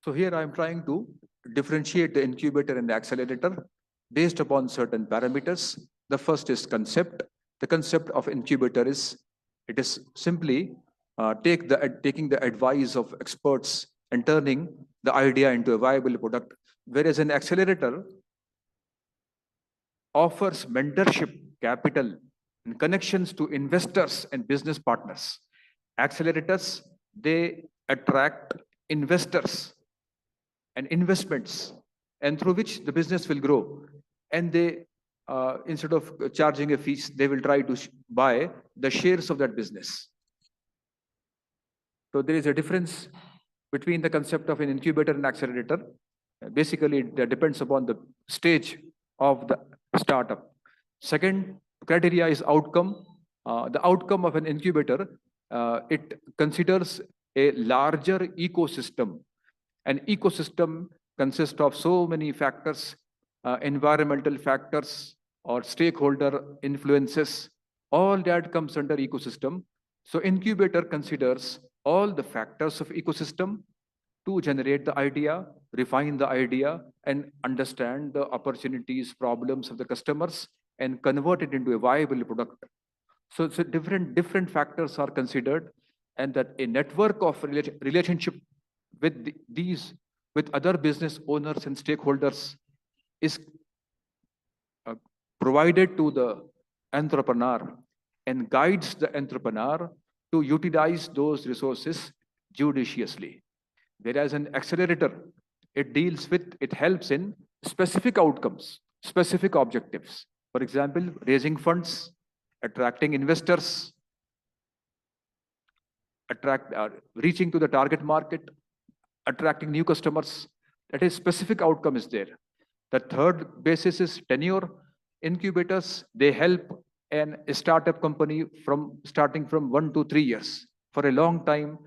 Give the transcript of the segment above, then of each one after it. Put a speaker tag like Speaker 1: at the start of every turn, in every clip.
Speaker 1: So here I am trying to differentiate the incubator and the accelerator based upon certain parameters. The first is concept. The concept of incubator is it is simply taking the advice of experts and turning the idea into a viable product. Whereas an accelerator offers mentorship, capital, and connections to investors and business partners. Accelerators, they attract investors and investments, and through which the business will grow. And they, instead of charging a fees, they will try to buy the shares of that business. So there is a difference between the concept of an incubator and accelerator. Basically, it depends upon the stage of the startup. Second criteria is outcome. The outcome of an incubator, it considers a larger ecosystem. An ecosystem consists of so many factors, environmental factors or stakeholder influences. All that comes under ecosystem. So incubator considers all the factors of ecosystem to generate the idea, refine the idea, and understand the opportunities, problems of the customers, and convert it into a viable product. So different factors are considered, and that a network of relationship with these with other business owners and stakeholders is uh, provided to the entrepreneur and guides the entrepreneur to utilize those resources judiciously. Whereas an accelerator, it helps in specific outcomes, specific objectives. For example, raising funds, attracting investors, reaching to the target market, attracting new customers. That is specific outcome is there. The third basis is tenure. Incubators, they help a startup company from starting from 1 to 3 years. For a long time,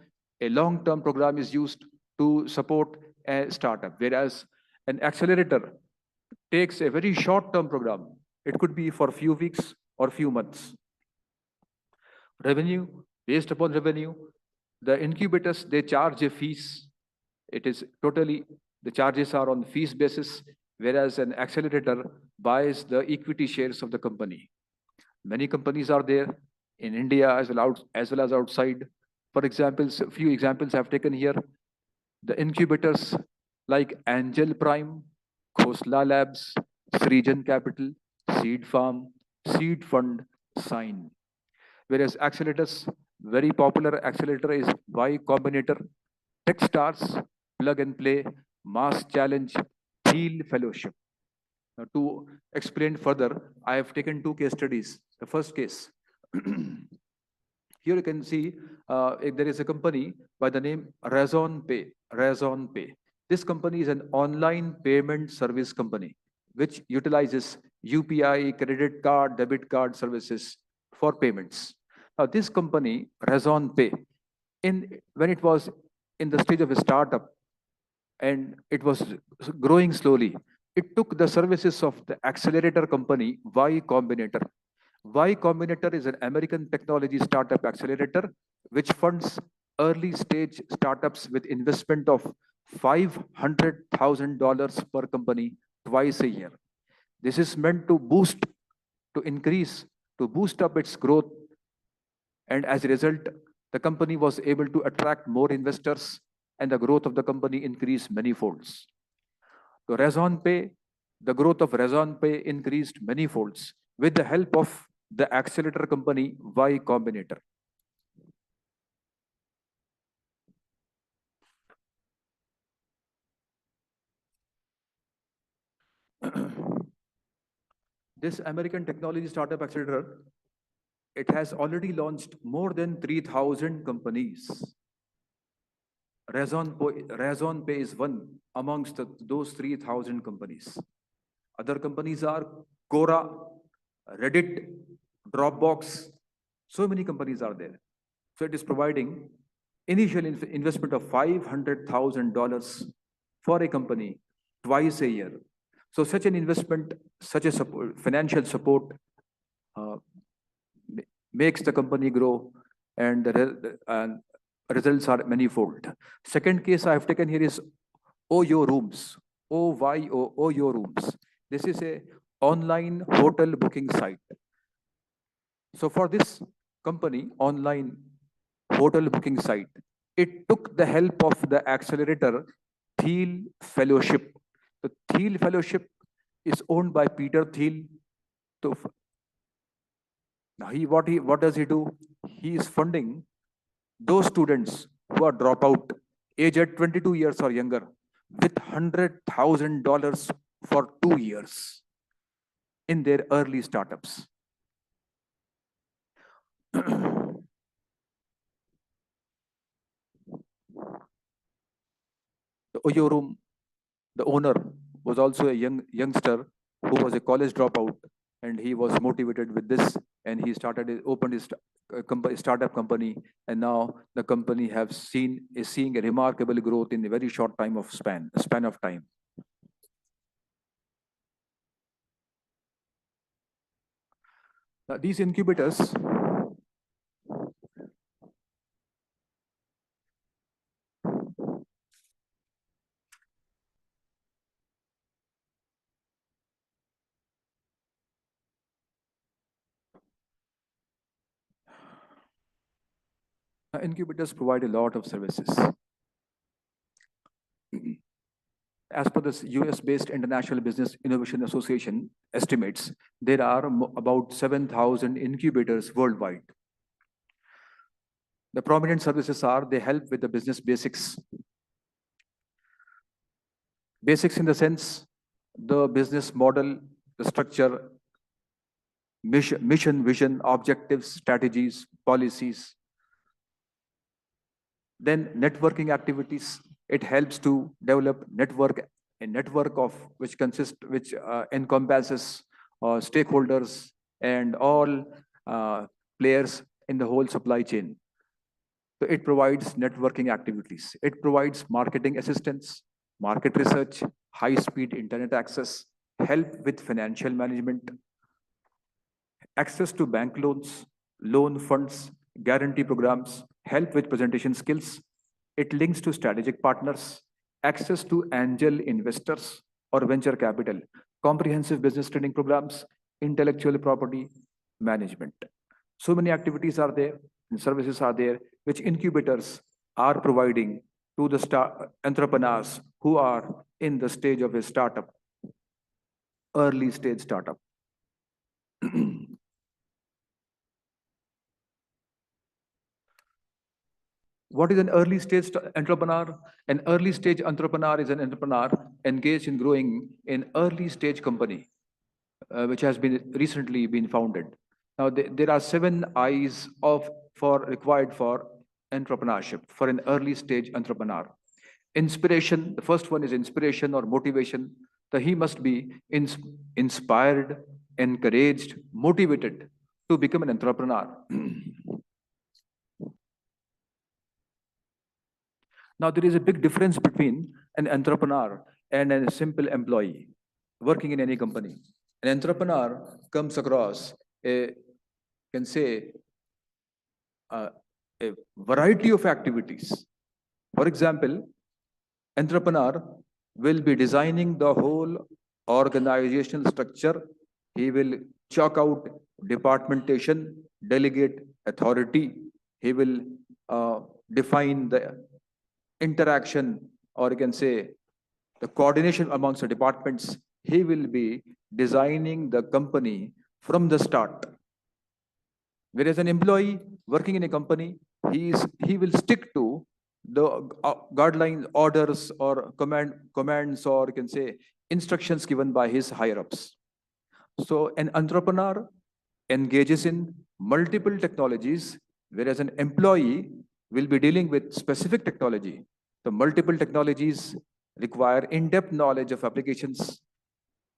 Speaker 1: a long-term program is used to support a startup, whereas an accelerator takes a very short-term program. It could be for few weeks or few months. Revenue, based upon revenue, the incubators, they charge a fees. It is totally, the charges are on fees basis, whereas an accelerator buys the equity shares of the company. Many companies are there in India as well as outside. For example, a few examples I've taken here. The incubators like Angel Prime, Khosla Labs, Srijan Capital, Seed Farm, Seed Fund, Sign. Whereas accelerators, very popular accelerator is Y Combinator, Techstars, Plug and Play, Mass Challenge, Thiel Fellowship. Now, to explain further, I have taken two case studies. The first case, here you can see there is a company by the name Razon Pay. Razon Pay. This company is an online payment service company which utilizes UPI, credit card, debit card services for payments. Now, this company, Razon Pay, when it was in the stage of a startup and it was growing slowly, it took the services of the accelerator company Y Combinator. Y Combinator is an American technology startup accelerator which funds early stage startups with investment of $500,000 per company twice a year. This is meant to boost up its growth, and as a result, the company was able to attract more investors and the growth of the company increased many folds. So the growth of Razon Pay increased many folds with the help of the accelerator company Y Combinator. This American technology startup accelerator, it has already launched more than 3,000 companies. Razon Pay is one amongst those 3,000 companies. Other companies are Quora, Reddit, Dropbox. So many companies are there. So it is providing initial investment of $500,000 for a company twice a year. So such an investment, such a financial support uh, makes the company grow, and the results are manifold. Second case I have taken here is Oyo Rooms, Oyo Rooms. This is a online hotel booking site. So for this company, online hotel booking site, it took the help of the accelerator Thiel Fellowship. The Thiel Fellowship is owned by Peter Thiel. So now what does he do? He is funding those students who are dropout, age at 22 years or younger, with $100,000 for 2 years in their early startups. The Oyo Room, the owner, was also a youngster who was a college dropout, and he was motivated with this, and he opened his startup company, and now the company is seeing a remarkable growth in a very short span of time. Now, these incubators, provide a lot of services. As per this US-based International Business Innovation Association estimates, there are about 7,000 incubators worldwide. The prominent services are they help with the business basics. Basics in the sense, the business model, the structure, mission, vision, objectives, strategies, policies. Then networking activities. It helps to develop a network of which encompasses stakeholders and all players in the whole supply chain. So it provides networking activities. It provides marketing assistance, market research, high-speed internet access, help with financial management, access to bank loans, loan funds, guarantee programs, help with presentation skills. It links to strategic partners, access to angel investors or venture capital, comprehensive business training programs, intellectual property management. So many activities are there and services are there which incubators are providing to the entrepreneurs who are in the stage of a startup, early stage startup. What is an early stage entrepreneur? An early stage entrepreneur is an entrepreneur engaged in growing an early stage company, which has been recently been founded. Now, there are 7 I's required for entrepreneurship for an early stage entrepreneur. Inspiration. The first one is inspiration or motivation. So he must be inspired, encouraged, motivated to become an entrepreneur. Now, there is a big difference between an entrepreneur and a simple employee working in any company. An entrepreneur comes across can say, a variety of activities. For example, entrepreneur will be designing the whole organizational structure. He will chalk out departmentation, delegate authority. He will define the interaction, or you can say the coordination amongst the departments. He will be designing the company from the start. Whereas an employee working in a company, he will stick to the guidelines, orders, or commands, or you can say instructions given by his higher ups. So an entrepreneur engages in multiple technologies, whereas an employee will be dealing with specific technology. The multiple technologies require in-depth knowledge of applications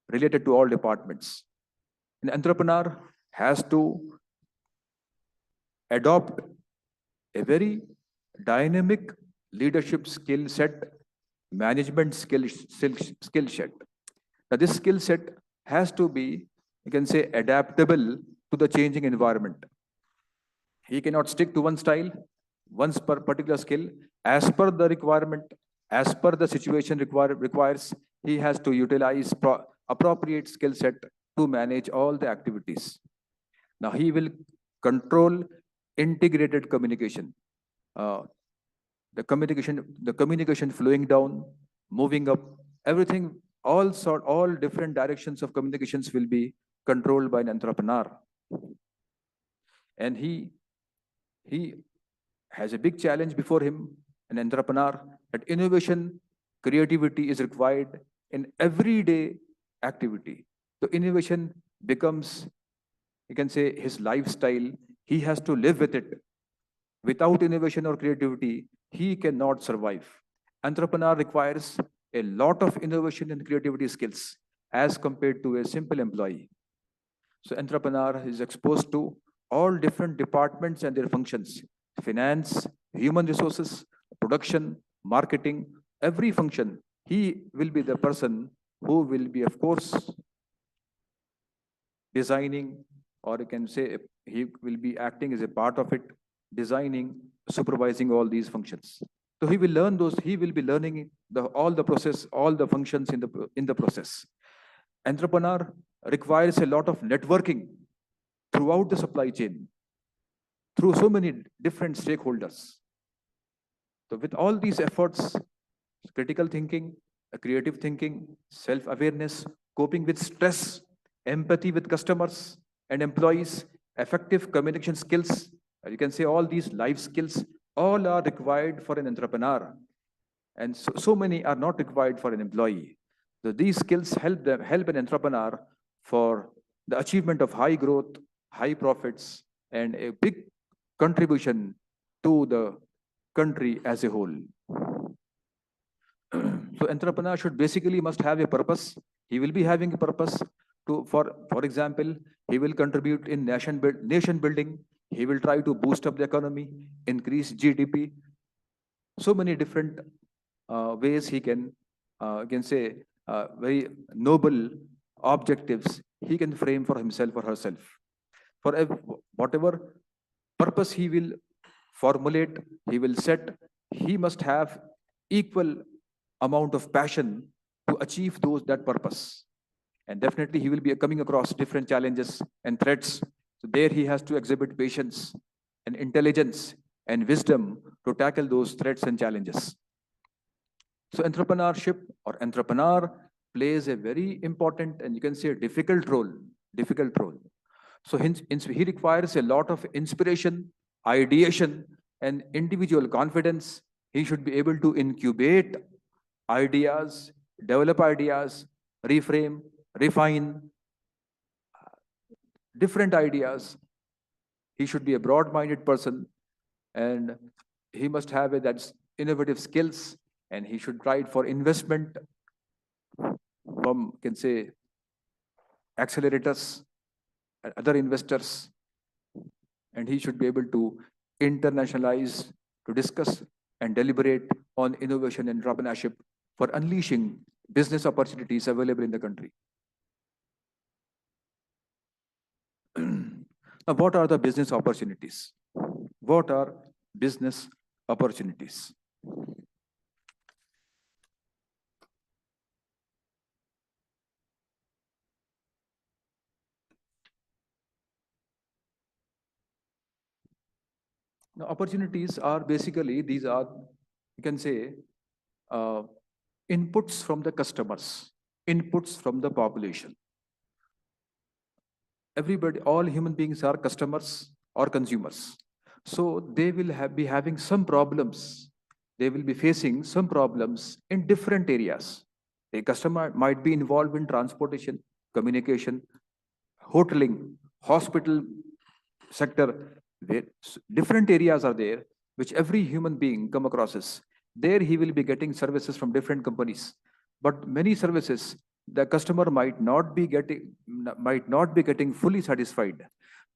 Speaker 1: related to all departments. An entrepreneur has to adopt a very dynamic leadership skill set, management skill set. Now, this skill set has to be, you can say, adaptable to the changing environment. He cannot stick to one style, one particular skill as per the requirement As per the situation requires, he has to utilize appropriate skill set to manage all the activities. Now he will control integrated communication. Uh, the communication flowing down, moving up, everything, all different directions of communications will be controlled by an entrepreneur. And he has a big challenge before him, an entrepreneur, that innovation, creativity is required in everyday activity. So innovation becomes, you can say, his lifestyle. He has to live with it. Without innovation or creativity, he cannot survive. Entrepreneur requires a lot of innovation and creativity skills as compared to a simple employee. So entrepreneur is exposed to all different departments and their functions: finance, human resources, production, marketing, every function. He will be the person who will be, of course, designing, or you can say he will be acting as a part of it, designing, supervising all these functions. So he will learn those, he will be learning all the process, all the functions in the process. Entrepreneur requires a lot of networking throughout the supply chain, through so many different stakeholders. So with all these efforts, critical thinking, creative thinking, self-awareness, coping with stress, empathy with customers and employees, effective communication skills, you can say all these life skills, all are required for an entrepreneur. And so many are not required for an employee. So these skills help an entrepreneur for the achievement of high growth, high profits, and a big contribution to the country as a whole. So entrepreneur should basically must have a purpose. He will be having a purpose to, for example, he will contribute in nation building. He will try to boost up the economy, increase GDP. So many different ways he can say very noble objectives he can frame for himself or herself. For whatever purpose he will formulate, he will set, he must have equal amount of passion to achieve that purpose. And definitely he will be coming across different challenges and threats. So there he has to exhibit patience and intelligence and wisdom to tackle those threats and challenges. So entrepreneurship or entrepreneur plays a very important, and you can say a difficult role. Difficult role. So he requires a lot of inspiration, ideation, and individual confidence. He should be able to incubate ideas, develop ideas, reframe, refine different ideas. He should be a broad-minded person, and he must have that innovative skills, and he should try for investment from, can say, accelerators and other investors, and he should be able to internationalize, to discuss and deliberate on innovation and entrepreneurship for unleashing business opportunities available in the country. Now, what are the business opportunities? What are business opportunities? Now, opportunities are basically, these are, you can say, uh, inputs from the customers, inputs from the population. Everybody, all human beings are customers or consumers. So they will be having some problems. They will be facing some problems in different areas. A customer might be involved in transportation, communication, hoteling, hospital sector. Different areas are there which every human being come across. There he will be getting services from different companies, but many services the customer might not be getting fully satisfied.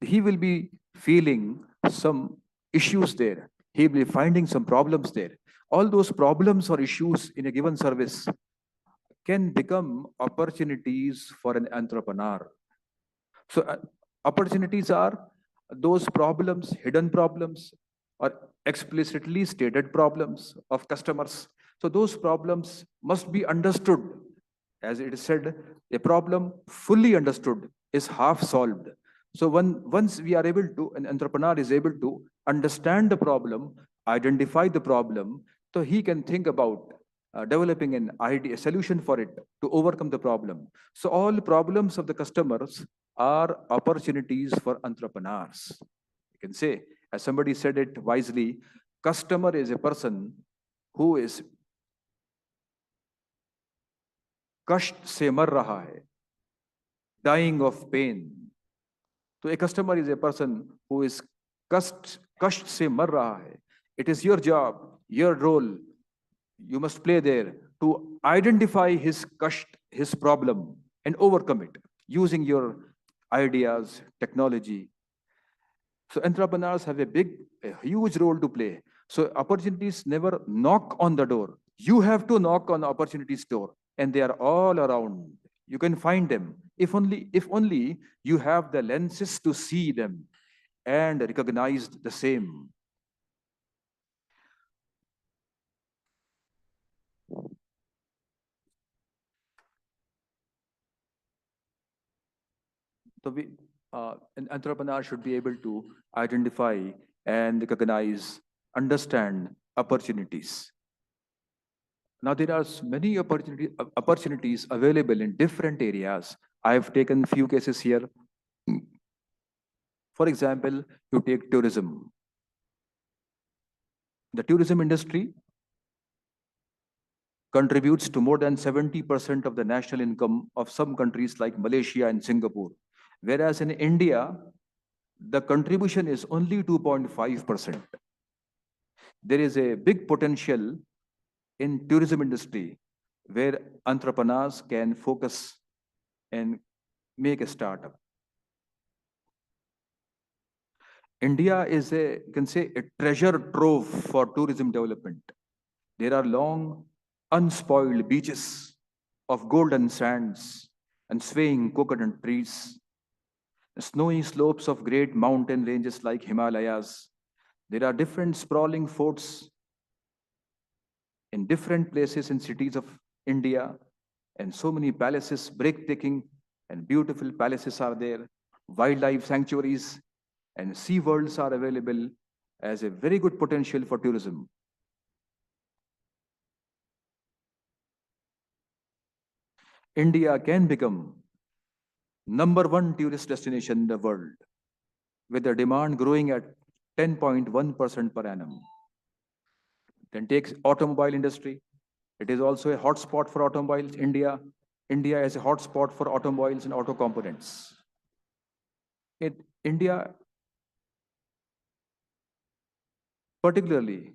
Speaker 1: He will be feeling some issues there. He will be finding some problems there. All those problems or issues in a given service can become opportunities for an entrepreneur. So opportunities are those problems, hidden problems, or explicitly stated problems of customers. So those problems must be understood. As it is said, a problem fully understood is half solved. So once we are able to, an entrepreneur is able to understand the problem, identify the problem, so he can think about developing an idea, a solution for it to overcome the problem. So all problems of the customers are opportunities for entrepreneurs. You can say, as somebody said it wisely, customer is a person who is कष्ट से मर रहा है, dying of pain. तो a customer is a person who is कष्ट से मर रहा है. It is your job, your role, you must play there to identify his kasht, his problem, and overcome it using your ideas, technology. So entrepreneurs have a huge role to play. So opportunities never knock on the door. You have to knock on opportunities door, and they are all around. You can find them. If only you have the lenses to see them and recognize the same. So an entrepreneur should be able to identify and recognize, understand opportunities. Now there are many opportunities available in different areas. I have taken few cases here. For example, you take tourism. The tourism industry contributes to more than 70% of the national income of some countries like Malaysia and Singapore. Whereas in India, the contribution is only 2.5%. There is a big potential in tourism industry where entrepreneurs can focus and make a startup. India is you can say, a treasure trove for tourism development. There are long, unspoiled beaches of golden sands and swaying coconut trees, snowy slopes of great mountain ranges like Himalayas. There are different sprawling forts in different places in cities of India, and so many palaces, breathtaking and beautiful palaces are there. Wildlife sanctuaries and sea worlds are available as a very good potential for tourism. India can become #1 tourist destination in the world, with the demand growing at 10.1% per annum. Then take automobile industry. It is also a hotspot for automobiles. India is a hotspot for automobiles and auto components. India, particularly,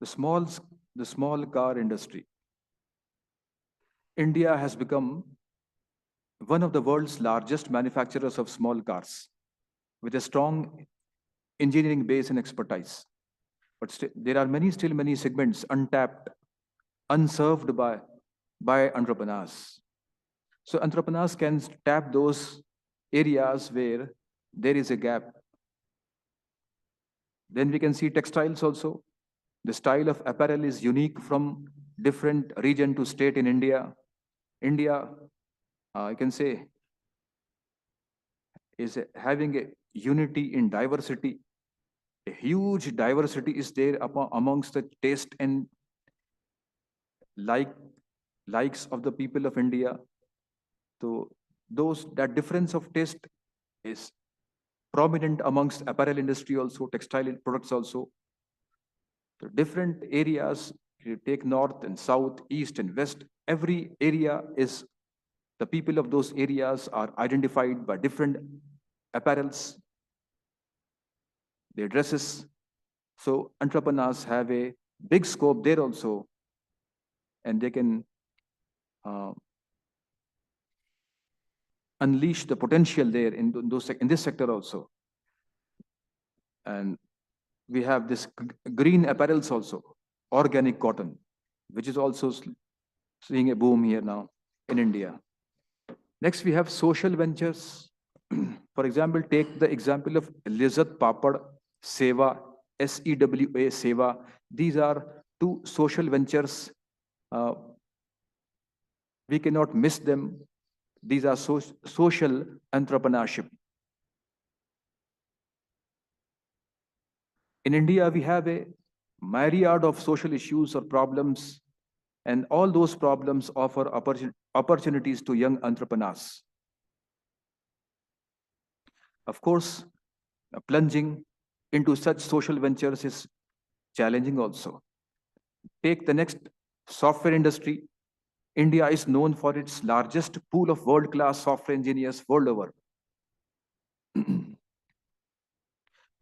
Speaker 1: the small the small car industry. India has become one of the world's largest manufacturers of small cars, with a strong engineering base and expertise. But there are still many segments untapped, unserved by entrepreneurs. So entrepreneurs can tap those areas where there is a gap. Then we can see textiles also. The style of apparel is unique from different region to state in India. India, I can say, is having a unity in diversity. A huge diversity is there amongst the taste and likes of the people of India. So that difference of taste is prominent amongst apparel industry also, textile products also. So different areas, you take north and south, east and west, every area is, the people of those areas are identified by different apparels, their dresses. So entrepreneurs have a big scope there also, and they can unleash the potential there in this sector also. And we have this green apparels also, organic cotton, which is also seeing a boom here now in India. Next, we have social ventures. For example, take the example of Lizat Papad Seva, SEWA Seva. These are two social ventures. Uh, we cannot miss them. These are social entrepreneurship. In India, we have a myriad of social issues or problems, and all those problems offer opportunities to young entrepreneurs. Of course, plunging into such social ventures is challenging also. Take the next software industry. India is known for its largest pool of world-class software engineers world over.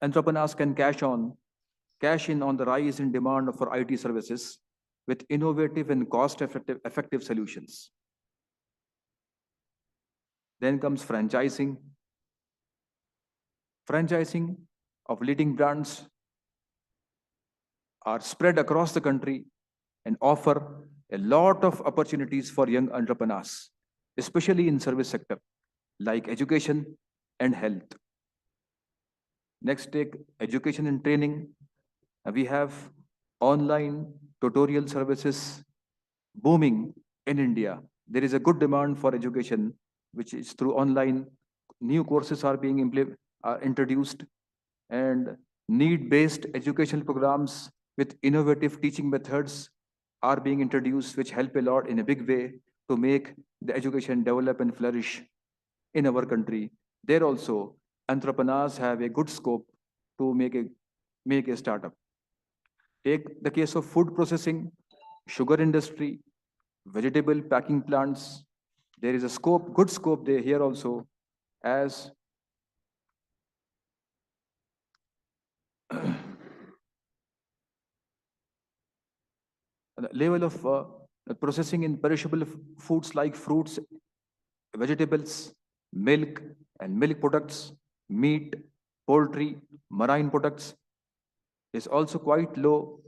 Speaker 1: Entrepreneurs can cash in on the rise in demand for IT services with innovative and cost-effective solutions. Then comes franchising. Franchising of leading brands are spread across the country and offer a lot of opportunities for young entrepreneurs, especially in service sector like education and health. Next, take education and training. We have online tutorial services booming in India. There is a good demand for education, which is through online. New courses are being introduced, and need-based educational programs with innovative teaching methods are being introduced, which help a lot in a big way to make the education develop and flourish in our country. There also, entrepreneurs have a good scope to make a startup. Take the case of food processing, sugar industry, vegetable packing plants. There is a scope, good scope there here also, as the level of processing in perishable foods like fruits, vegetables, milk and milk products, meat, poultry, marine products is also quite low.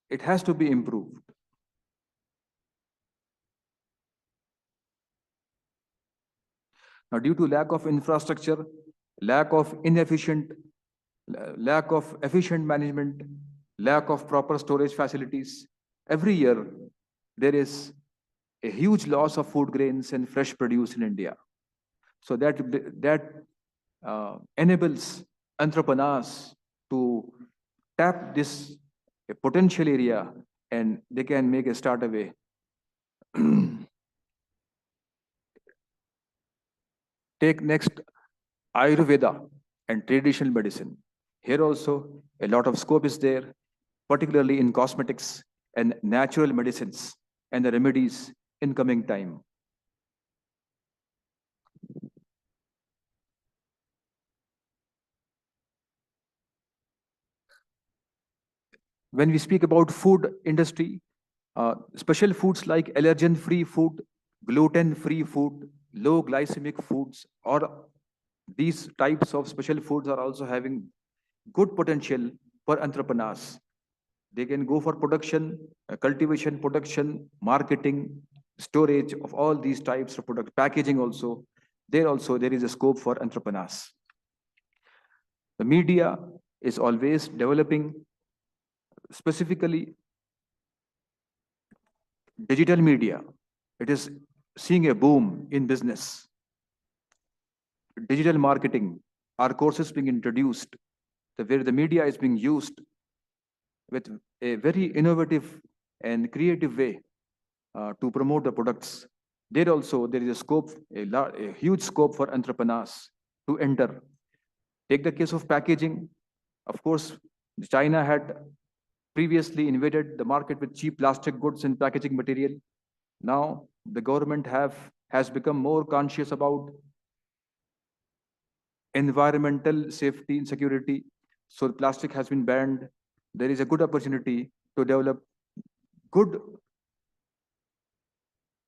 Speaker 1: It has to be improved. Now, due to lack of infrastructure, lack of inefficient, lack of efficient management, lack of proper storage facilities, every year there is a huge loss of food grains and fresh produce in India. So that enables entrepreneurs to tap this potential area, and they can make a start away. Take next Ayurveda and traditional medicine. Here also a lot of scope is there, particularly in cosmetics and natural medicines and the remedies in coming time. When we speak about food industry, special foods like allergen-free food, gluten-free food, low glycemic foods, or these types of special foods are also having good potential for entrepreneurs. They can go for production, cultivation, production, marketing, storage of all these types of product, packaging also. There is a scope for entrepreneurs. The media is always developing, specifically digital media. It is seeing a boom in business. Digital marketing are courses being introduced, where the media is being used with a very innovative and creative way to promote the products. There is a scope, a huge scope for entrepreneurs to enter. Take the case of packaging. Of course, China had previously invaded the market with cheap plastic goods and packaging material. Now the government has become more conscious about environmental safety and security. So plastic has been banned. There is a good opportunity to develop good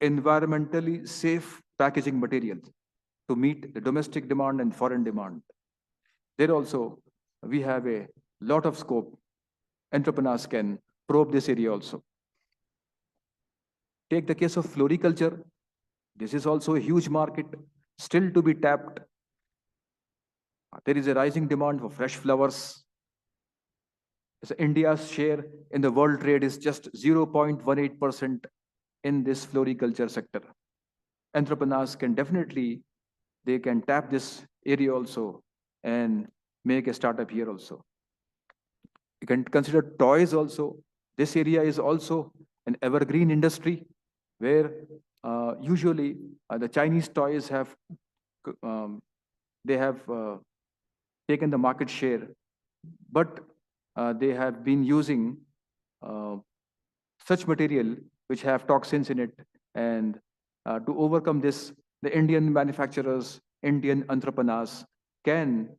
Speaker 1: environmentally safe packaging materials to meet the domestic demand and foreign demand. There also, we have a lot of scope. Entrepreneurs can probe this area also. Take the case of floriculture. This is also a huge market, still to be tapped. There is a rising demand for fresh flowers. So India's share in the world trade is just 0.18% in this floriculture sector. Entrepreneurs can definitely, they can tap this area also and make a startup here also. You can consider toys also. This area is also an evergreen industry where usually the Chinese toys have um, they have taken the market share, but they have been using uh, such material which have toxins in it, and to overcome this, the Indian manufacturers, Indian entrepreneurs can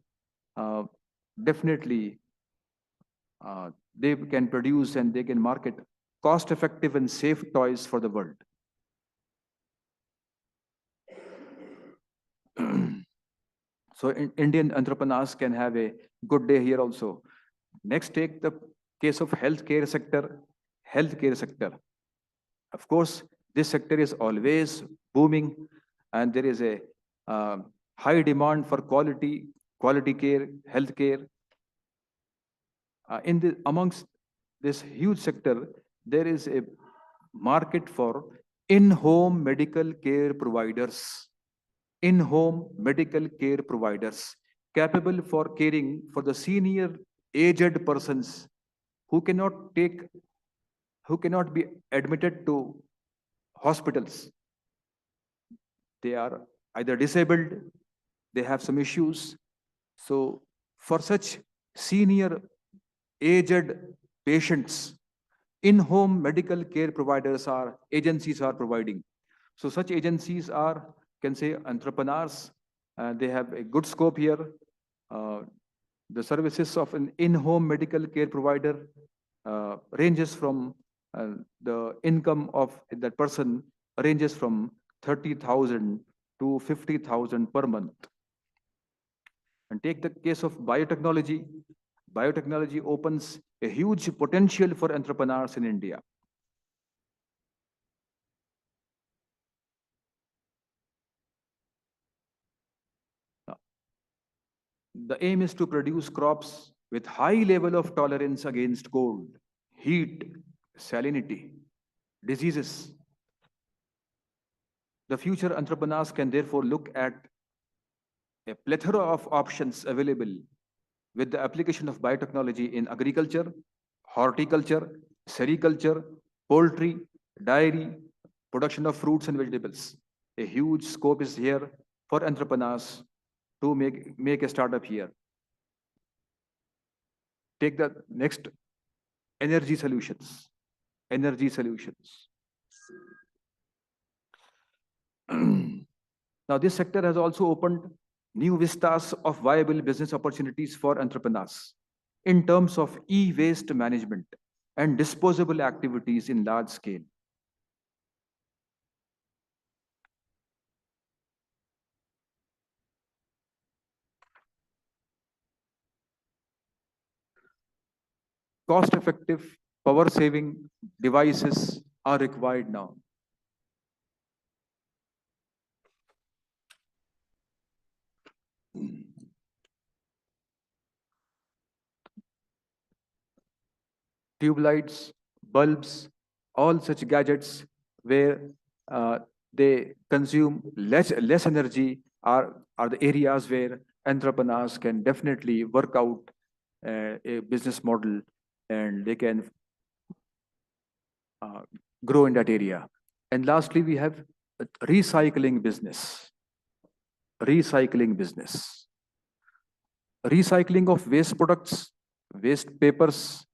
Speaker 1: uh, definitely they can produce and they can market cost effective and safe toys for the world. So Indian entrepreneurs can have a good day here also. Next, take the case of healthcare sector. Healthcare sector. Of course, this sector is always booming, and there is a uh, high demand for quality care, healthcare. In the amongst this huge sector, there is a market for in-home medical care providers. In-home medical care providers capable for caring for the senior aged persons who cannot take who cannot be admitted to hospitals. They are either disabled, they have some issues. So for such senior aged patients, in-home medical care providers are agencies are providing. So such agencies are, can say, entrepreneurs. They have a good scope here. Uh, the services of an in-home medical care provider ranges from the income of that person ranges from 30,000 to 50,000 per month. And take the case of biotechnology. Biotechnology opens a huge potential for entrepreneurs in India. The aim is to produce crops with high level of tolerance against cold, heat, salinity, diseases. The future entrepreneurs can therefore look at a plethora of options available with the application of biotechnology in agriculture, horticulture, sericulture, poultry, dairy, production of fruits and vegetables. A huge scope is here for entrepreneurs to make a startup here. Take the next, energy solutions. Energy solutions. Now, this sector has also opened new vistas of viable business opportunities for entrepreneurs in terms of e-waste management and disposable activities in large scale. Cost-effective, power-saving devices are required now. Tube lights, bulbs, all such gadgets where uh, they consume less energy are the areas where entrepreneurs can definitely work out a business model, and they can uh, grow in that area. And lastly, we have recycling business. Recycling business. Recycling of waste products, waste papers,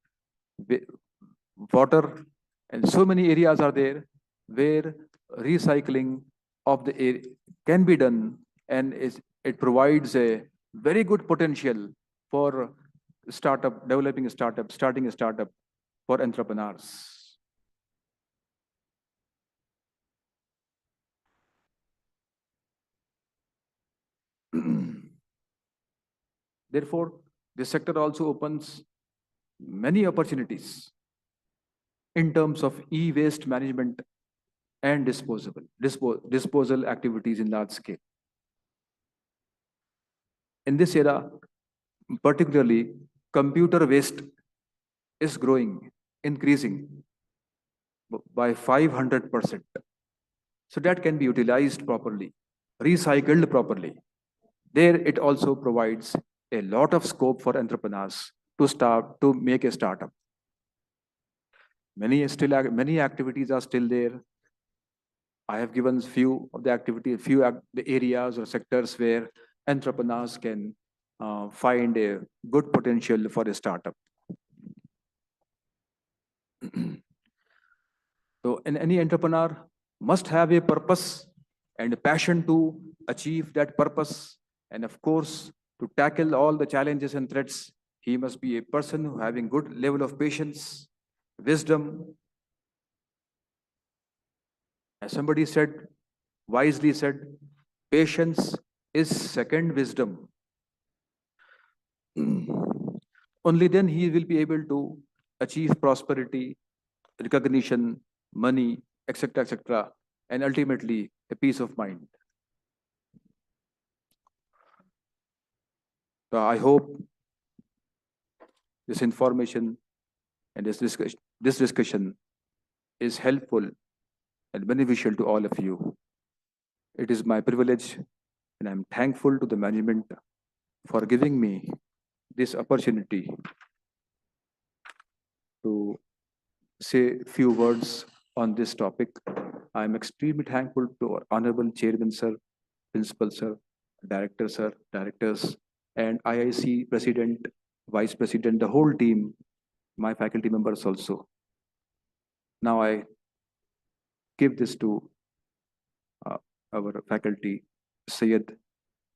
Speaker 1: water, and so many areas are there where recycling of the air can be done, and it provides a very good potential for startup, developing a startup, starting a startup for entrepreneurs. Therefore, this sector also opens many opportunities in terms of e-waste management and disposal activities in large scale. In this era, particularly, computer waste is growing, increasing by 500%. So that can be utilized properly, recycled properly. There, it also provides a lot of scope for entrepreneurs to make a startup. Many activities are still there. I have given few of the the areas or sectors where entrepreneurs can find a good potential for a startup. So, any entrepreneur must have a purpose and a passion to achieve that purpose. And of course, to tackle all the challenges and threats, he must be a person who having good level of patience, wisdom. As somebody said, wisely said, patience is second wisdom. Only then he will be able to achieve prosperity, recognition, money, etc., and ultimately a peace of mind. So I hope this information and this discussion is helpful and beneficial to all of you. It is my privilege, and I'm thankful to the management for giving me this opportunity to say few words on this topic. I'm extremely thankful to our Honorable Chairman Sir, Principal Sir, Director Sir, Directors, and IIC President, Vice President, the whole team, my faculty members also. Now I give this to our faculty, Syed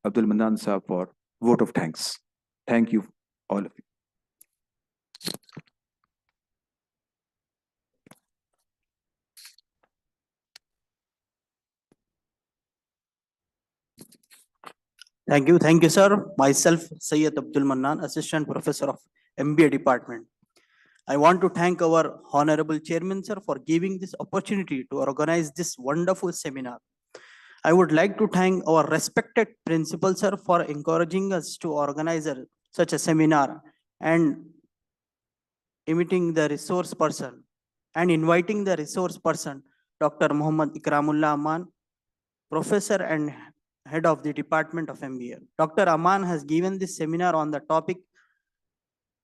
Speaker 1: Abdul Manan Saab, for vote of thanks. Thank you, all of you.
Speaker 2: Thank you, sir. Myself, Syed Abdul Manan, Assistant Professor of MBA Department. I want to thank our Honorable Chairman, sir, for giving this opportunity to organize this wonderful seminar. I would like to thank our respected Principal, sir, for encouraging us to organize such a seminar and inviting the resource person, Dr. Muhammad Ikramullah Aman, Professor and Head of the Department of MBA. Dr. Aman has given this seminar on the topic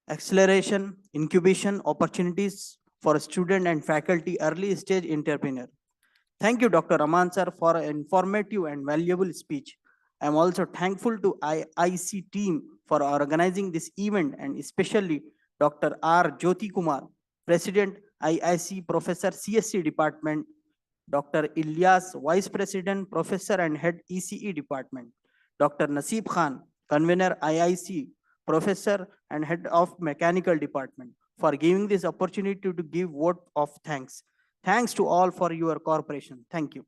Speaker 2: Acceleration, Incubation, Opportunities for Student and Faculty Early Stage Entrepreneur. Thank you, Dr. Aman sir, for an informative and valuable speech. I am also thankful to IIC team for organizing this event, and especially Dr. R. Jyoti Kumar, President IIC, Professor CSC Department, Dr. Ilyas, Vice President, Professor and Head ECE Department, Dr. Naseeb Khan, Convener IIC, Professor and Head of Mechanical Department, for giving this opportunity to give vote of thanks. Thanks to all for your cooperation. Thank you.